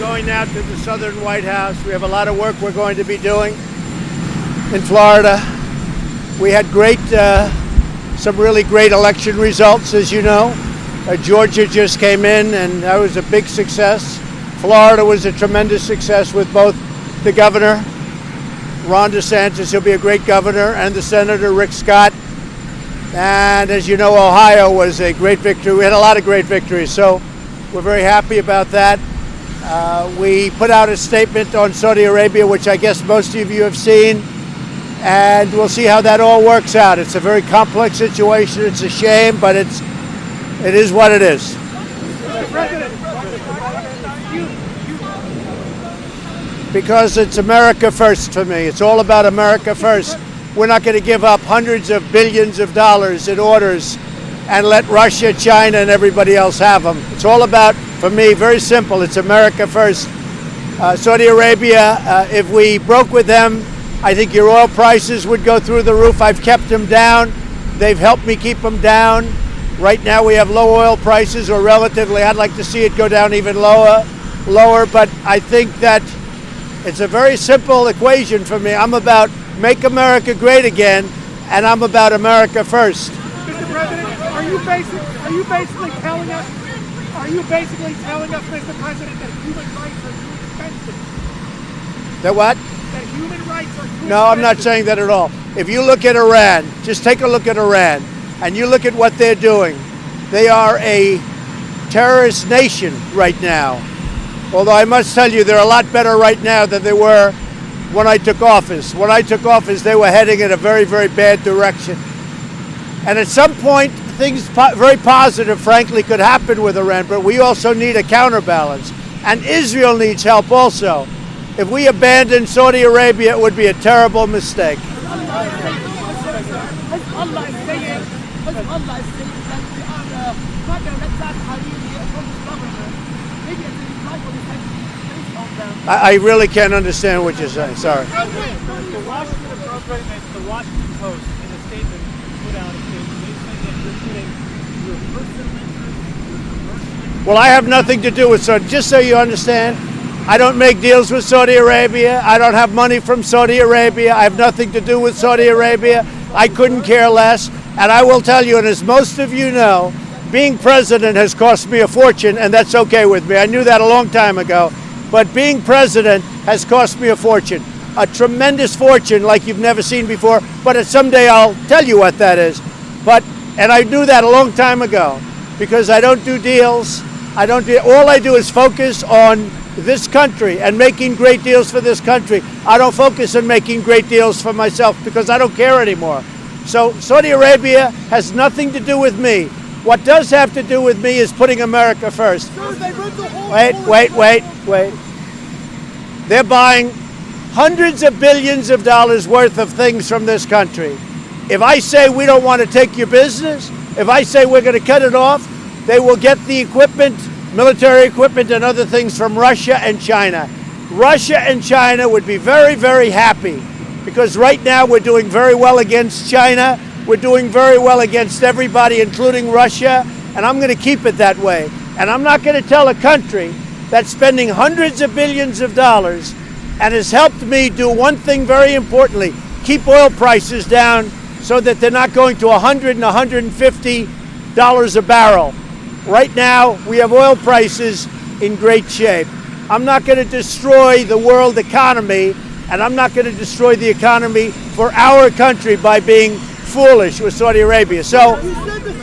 going now to the southern White House. We have a lot of work we're going to be doing in Florida. We had some really great election results, as you know. Georgia just came in, and that was a big success. Florida was a tremendous success with both the governor, Ron DeSantis, he'll be a great governor, and the Senator, Rick Scott. And as you know, Ohio was a great victory. We had a lot of great victories, so we're very happy about that. We put out a statement on Saudi Arabia, which I guess most of you have seen, and we'll see how that all works out. It's a very complex situation. It's a shame, but it is what it is. Because it's America first for me. It's all about America first. We're not going to give up hundreds of billions of dollars in orders and let Russia, China, and everybody else have them. It's all about, for me, very simple. It's America first. Saudi Arabia, if we broke with them, I think your oil prices would go through the roof. I've kept them down. They've helped me keep them down. Right now we have low oil prices, or relatively. I'd like to see it go down even lower. But I think that it's a very simple equation for me. I'm about make America great again, and I'm about America first. Mr. President, are you basically telling us, Mr. President, that human rights are too expensive? That what? That human rights are too expensive? No, I'm not saying that at all. If you look at Iran, just take a look at Iran, and you look at what they're doing. They are a terrorist nation right now. Although I must tell you, they're a lot better right now than they were when I took office. When I took office, they were heading in a very, very bad direction. And at some point, things very positive, frankly, could happen with Iran, but we also need a counterbalance. And Israel needs help also. If we abandon Saudi Arabia, it would be a terrible mistake. I really can't understand what you're saying. Sorry. The Washington Post, in a statement, put out a statement saying that you're putting your personal interest. Well, I have nothing to do with Saudi. Just so you understand, I don't make deals with Saudi Arabia. I don't have money from Saudi Arabia. I have nothing to do with Saudi Arabia. I couldn't care less. And I will tell you, and as most of you know, being president has cost me a fortune, and that's okay with me. I knew that a long time ago. But being president has cost me a fortune, a tremendous fortune like you've never seen before. But someday I'll tell you what that is. And I knew that a long time ago, because I don't do deals. All I do is focus on this country and making great deals for this country. I don't focus on making great deals for myself because I don't care anymore. So Saudi Arabia has nothing to do with me. What does have to do with me is putting America first. Wait. They're buying hundreds of billions of dollars worth of things from this country. If I say we don't want to take your business, if I say we're going to cut it off, they will get the equipment, military equipment and other things from Russia and China. Russia and China would be very, very happy, because right now we're doing very well against China. We're doing very well against everybody, including Russia, and I'm going to keep it that way. And I'm not going to tell a country that's spending hundreds of billions of dollars and has helped me do one thing very importantly, keep oil prices down so that they're not going to $100 and $150 a barrel. Right now, we have oil prices in great shape. I'm not going to destroy the world economy, and I'm not going to destroy the economy for our country by being foolish with Saudi Arabia. So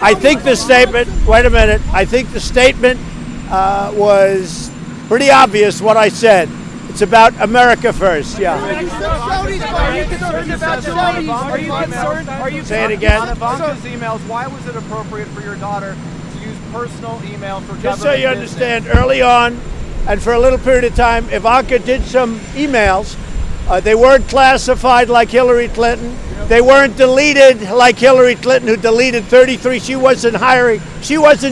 I think the statement, wait a minute, I think the statement was pretty obvious what I said. It's about America first, yeah. Are you concerned about Saudis? Are you Say it again. On Ivanka's emails, why was it appropriate for your daughter to use personal email for government Just so you business? understand, early on, and for a little period of time, Ivanka did some emails. They weren't classified like Hillary Clinton. They weren't deleted like Hillary Clinton, who deleted 33. She wasn't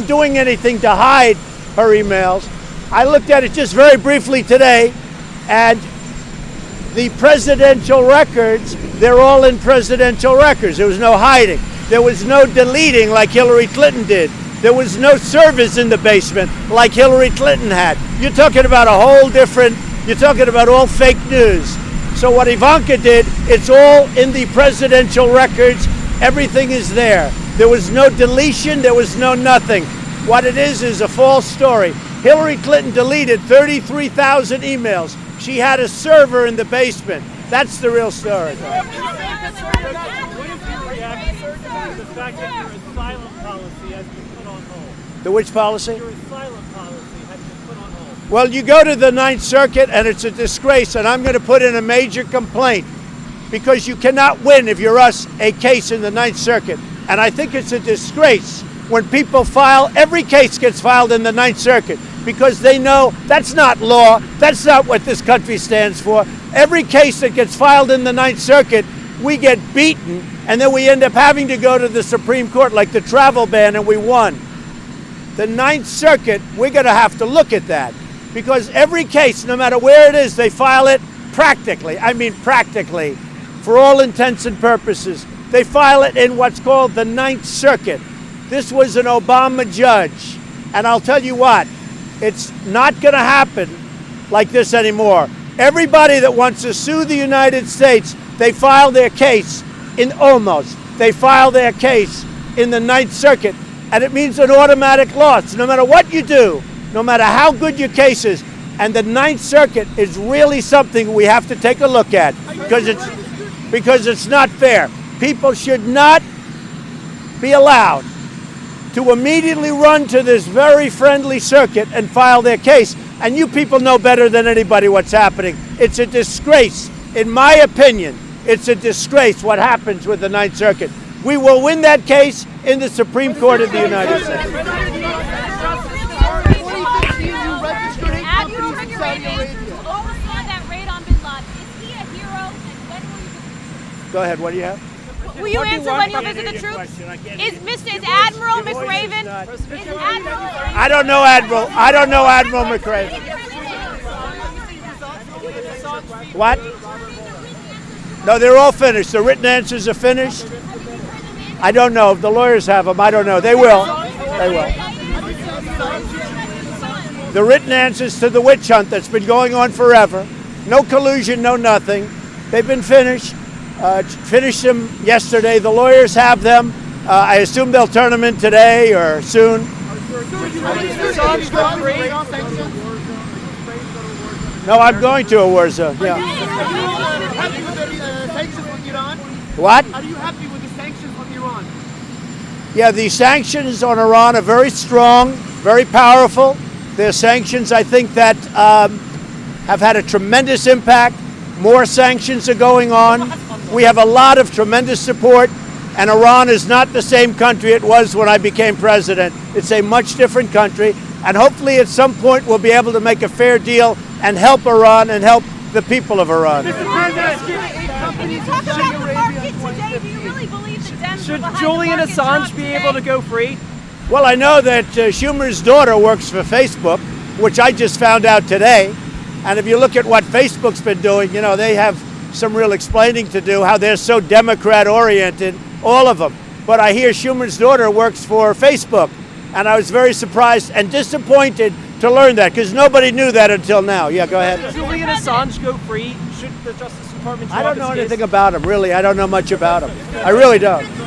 doing anything to hide her emails. I looked at it just very briefly today, and the presidential records, they're all in presidential records. There was no hiding. There was no deleting like Hillary Clinton did. There was no servers in the basement like Hillary Clinton had. You're talking about a whole different, you're talking about all fake news. So what Ivanka did, it's all in the presidential records. Everything is there. There was no deletion, there was no nothing. What it is a false story. Hillary Clinton deleted 33,000 emails. She had a server in the basement. That's the real story. What is your reaction to the fact that your asylum policy has been put on hold? The which policy? Your asylum policy has been put on hold. Well, you go to the 9th Circuit and it's a disgrace, and I'm going to put in a major complaint because you cannot win if you're us a case in the 9th Circuit. And I think it's a disgrace when people file, every case gets filed in the 9th Circuit because they know that's not law, that's not what this country stands for. Every case that gets filed in the 9th Circuit, we get beaten, and then we end up having to go to the Supreme Court, like the travel ban, and we won. The 9th Circuit, we're going to have to look at that because every case, no matter where it is, they file it practically. I mean practically, for all intents and purposes. They file it in what's called the 9th Circuit. This was an Obama judge, and I'll tell you what, it's not going to happen like this anymore. Everybody that wants to sue the United States, they file their case they file their case in the 9th Circuit, and it means an automatic loss. No matter what you do, no matter how good your case is, and the 9th Circuit is really something we have to take a look at because it's not fair. People should not be allowed to immediately run to this very friendly circuit and file their case. And you people know better than anybody what's happening. It's a disgrace. In my opinion, it's a disgrace what happens with the 9th Circuit. We will win that case in the Supreme Court of the United States. Go ahead, what do you have? Will you answer when you'll visit the troops? Is Admiral McRaven? I don't know Admiral McRaven. What? No, they're all finished. The written answers are finished. I don't know. If the lawyers have them, I don't know. They will. They will. The written answers to the witch hunt that's been going on forever. No collusion, no nothing. They've been finished. Finished them yesterday. The lawyers have them. I assume they'll turn them in today or soon. No, I'm going to a war zone. Yeah. What? Are you happy with the sanctions on Iran? Yeah, the sanctions on Iran are very strong, very powerful. They're sanctions, I think, that have had a tremendous impact. More sanctions are going on. We have a lot of tremendous support, and Iran is not the same country it was when I became president. It's a much different country, and hopefully at some point we'll be able to make a fair deal and help Iran and help the people of Iran. When you talk about the market today, do you really believe the Dems Should Julian Assange be able to go free? Well, I know that Schumer's daughter works for Facebook, which I just found out today. And if you look at what Facebook's been doing, you know, they have some real explaining to do, how they're so Democrat-oriented, all of them. But I hear Schumer's daughter works for Facebook. And I was very surprised and disappointed to learn that, because nobody knew that until now. Yeah, go ahead. Should Julian Assange go free? Should the Justice Department drop I don't know his case? anything about him, really. I don't know much about him. I really don't. Go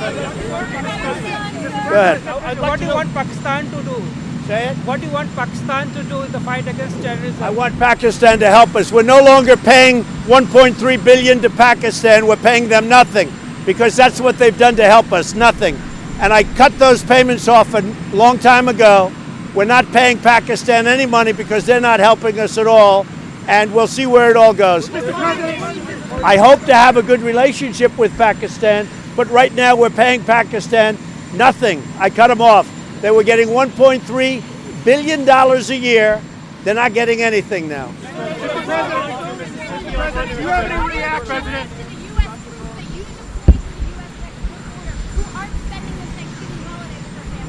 ahead. What do you want Pakistan to do? Say it. What do you want Pakistan to do in the fight against terrorism? I want Pakistan to help us. We're no longer paying $1.3 billion to Pakistan. We're paying them nothing, because that's what they've done to help us, nothing. And I cut those payments off a long time ago. We're not paying Pakistan any money because they're not helping us at all. And we'll see where it all goes. I hope to have a good relationship with Pakistan, but right now we're paying Pakistan nothing. I cut them off. They were getting $1.3 billion a year. They're not getting anything now. Do you have any reaction?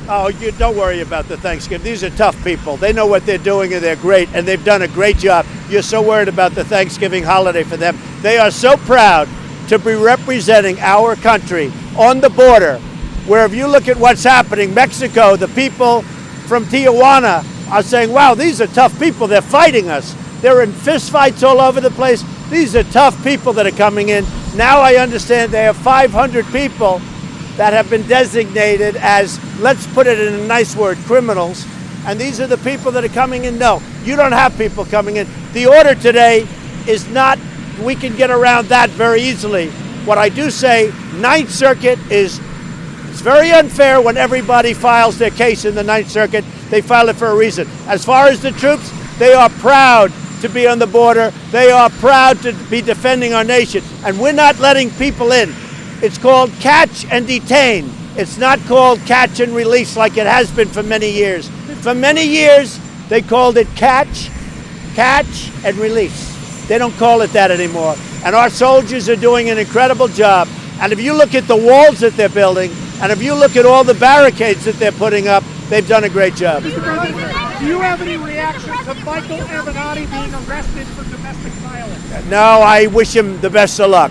Oh, you don't worry about the Thanksgiving. These are tough people. They know what they're doing, and they're great, and they've done a great job. You're so worried about the Thanksgiving holiday for them. They are so proud to be representing our country on the border where if you look at what's happening, Mexico, the people from Tijuana are saying, wow, these are tough people. They're fighting us. They're in fist fights all over the place. These are tough people that are coming in. Now I understand they have 500 people that have been designated as, let's put it in a nice word, criminals. And these are the people that are coming in. No, you don't have people coming in. The order today is not, we can get around that very easily. What I do say, Ninth Circuit is, it's very unfair when everybody files their case in the Ninth Circuit. They file it for a reason. As far as the troops, they are proud to be on the border. They are proud to be defending our nation. And we're not letting people in. It's called catch and detain. It's not called catch and release like it has been for many years. For many years, they called it catch and release. They don't call it that anymore. And our soldiers are doing an incredible job. And if you look at the walls that they're building, and if you look at all the barricades that they're putting up, they've done a great job. Mr. President, do you have any reaction to Michael Avenatti being arrested for domestic violence? No, I wish him the best of luck.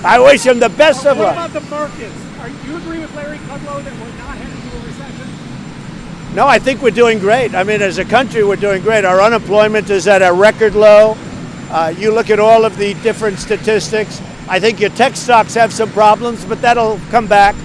I wish him the best of luck. What about the markets? Do you agree with Larry Kudlow that we're not headed to a recession? No, I think we're doing great. I mean, as a country, we're doing great. Our unemployment is at a record low. You look at all of the different statistics. I think your tech stocks have some problems, but that'll come back.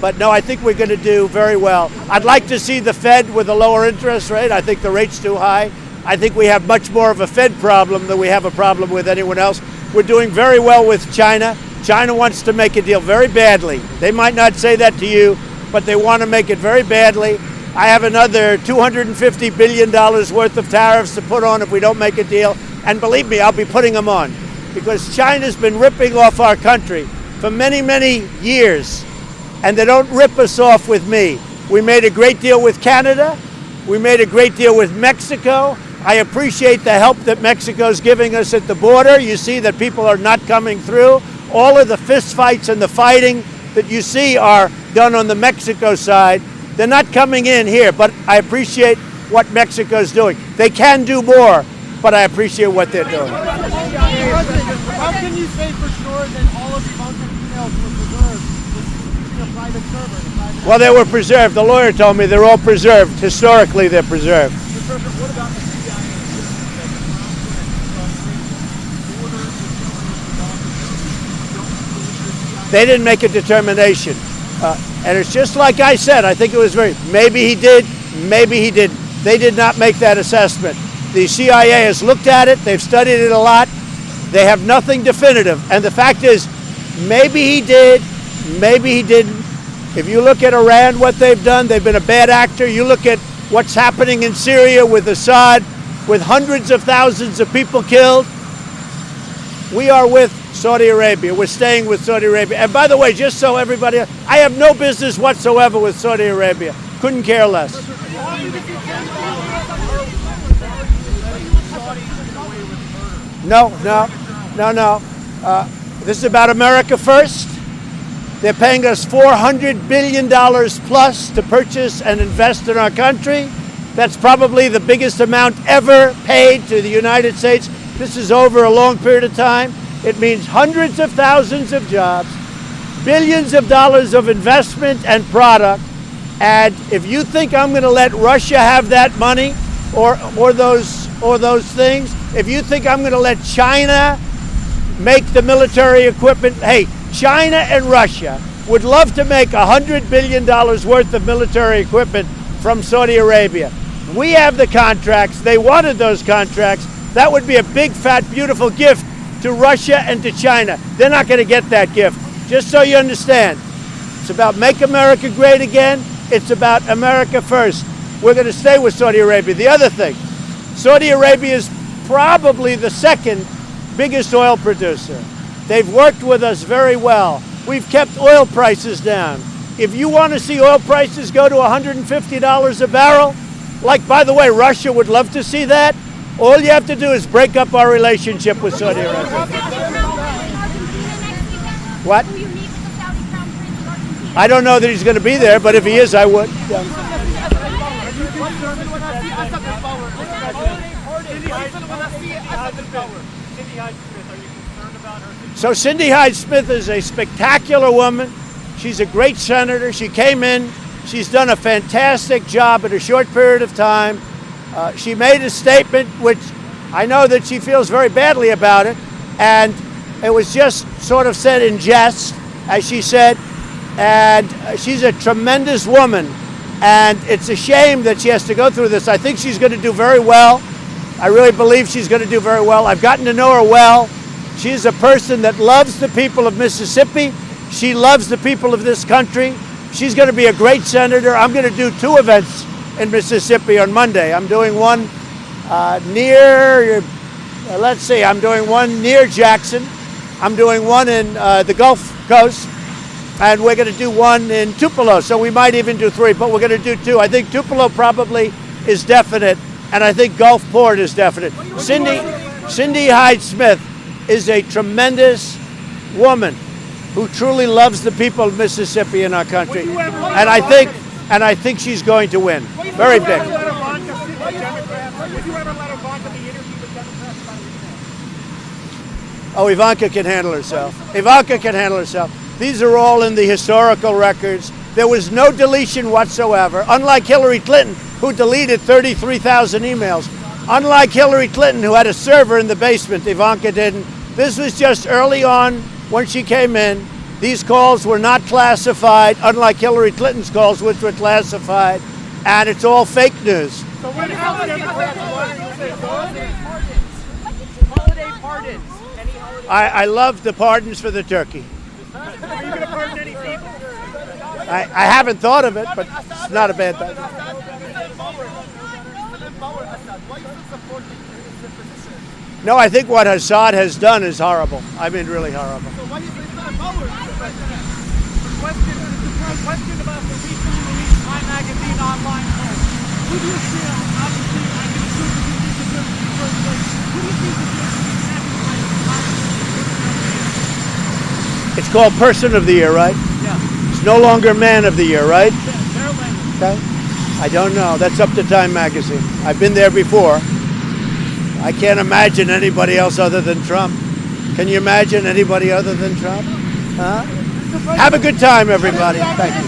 But no, I think we're going to do very well. I'd like to see the Fed with a lower interest rate. I think the rate's too high. I think we have much more of a Fed problem than we have a problem with anyone else. We're doing very well with China. China wants to make a deal very badly. They might not say that to you, but they want to make it very badly. I have another $250 billion worth of tariffs to put on if we don't make a deal. And believe me, I'll be putting them on because China's been ripping off our country for many, many years. And they don't rip us off with me. We made a great deal with Canada. We made a great deal with Mexico. I appreciate the help that Mexico's giving us at the border. You see that people are not coming through. All of the fist fights and the fighting that you see are done on the Mexico side. They're not coming in here, but I appreciate what Mexico's doing. They can do more, but I appreciate what they're doing. How can you say for sure that all of Ivanka's emails were preserved using a private server? Well, they were preserved. The lawyer told me they're all preserved. Historically, they're preserved. Mr. President, what about the CIA They didn't make a determination. And it's just like I said, I think it was maybe he did, maybe he didn't. They did not make that assessment. The CIA has looked at it, they've studied it a lot, they have nothing definitive. And the fact is, maybe he did, maybe he didn't. If you look at Iran, what they've done, they've been a bad actor. You look at what's happening in Syria with Assad, with hundreds of thousands of people killed. We are with Saudi Arabia. We're staying with Saudi Arabia. And by the way, just so everybody, I have no business whatsoever with Saudi Arabia. Couldn't care less. No. This is about America first. They're paying us $400 billion plus to purchase and invest in our country. That's probably the biggest amount ever paid to the United States. This is over a long period of time. It means hundreds of thousands of jobs, billions of dollars of investment and product. And if you think I'm going to let Russia have that money or those things, if you think I'm going to let China make the military equipment, hey, China and Russia would love to make $100 billion worth of military equipment from Saudi Arabia. We have the contracts. They wanted those contracts. That would be a big, fat, beautiful gift to Russia and to China. They're not going to get that gift. Just so you understand, it's about Make America Great Again. It's about America first. We're going to stay with Saudi Arabia. The other thing, Saudi Arabia is probably the second biggest oil producer. They've worked with us very well. We've kept oil prices down. If you want to see oil prices go to $150 a barrel, like, by the way, Russia would love to see that, all you have to do is break up our relationship with Saudi Arabia. What? I don't know that he's going to be there, but if he is, I would. So Cindy Hyde-Smith is a spectacular woman. She's a great senator. She came in. She's done a fantastic job in a short period of time. She made a statement, which I know that she feels very badly about it, and it was just sort of said in jest, as she said, and she's a tremendous woman, and it's a shame that she has to go through this. I think she's going to do very well. I really believe she's going to do very well. I've gotten to know her well. She's a person that loves the people of Mississippi. She loves the people of this country. She's going to be a great senator. I'm going to do 2 events in Mississippi on Monday. I'm doing one I'm doing one near Jackson. I'm doing one in the Gulf Coast, and we're going to do one in Tupelo. So we might even do 3, but we're going to do 2. I think Tupelo probably is definite, and I think Gulfport is definite. Cindy Hyde-Smith is a tremendous woman who truly loves the people of Mississippi in our country, and I think she's going to win. Very big. Would you ever let Ivanka be interviewed with Democrats about it? Oh, Ivanka can handle herself. Ivanka can handle herself. These are all in the historical records. There was no deletion whatsoever, unlike Hillary Clinton, who deleted 33,000 emails. Unlike Hillary Clinton, who had a server in the basement, Ivanka didn't. This was just early on when she came in. These calls were not classified, unlike Hillary Clinton's calls, which were classified, and it's all fake news. So when it comes to Democrats, Holiday pardons. Any holiday I love the pardons for the turkey. are you going to pardon any people? I haven't thought of it, but it's not a bad thing. No, I think what Assad has done is horrible. I mean, really horrible. Question about the recently released Time Magazine online poll. Who do you feel, obviously, I can assume that you think deserves to be first place. Who do you think deserves to be second place? It's called Person of the Year, right? Yeah. It's no longer Man of the Year, right? Their language. Okay. I don't know. That's up to Time Magazine. I've been there before. I can't imagine anybody else other than Trump. Can you imagine anybody other than Trump? Huh? Have a good time, everybody. Thank you.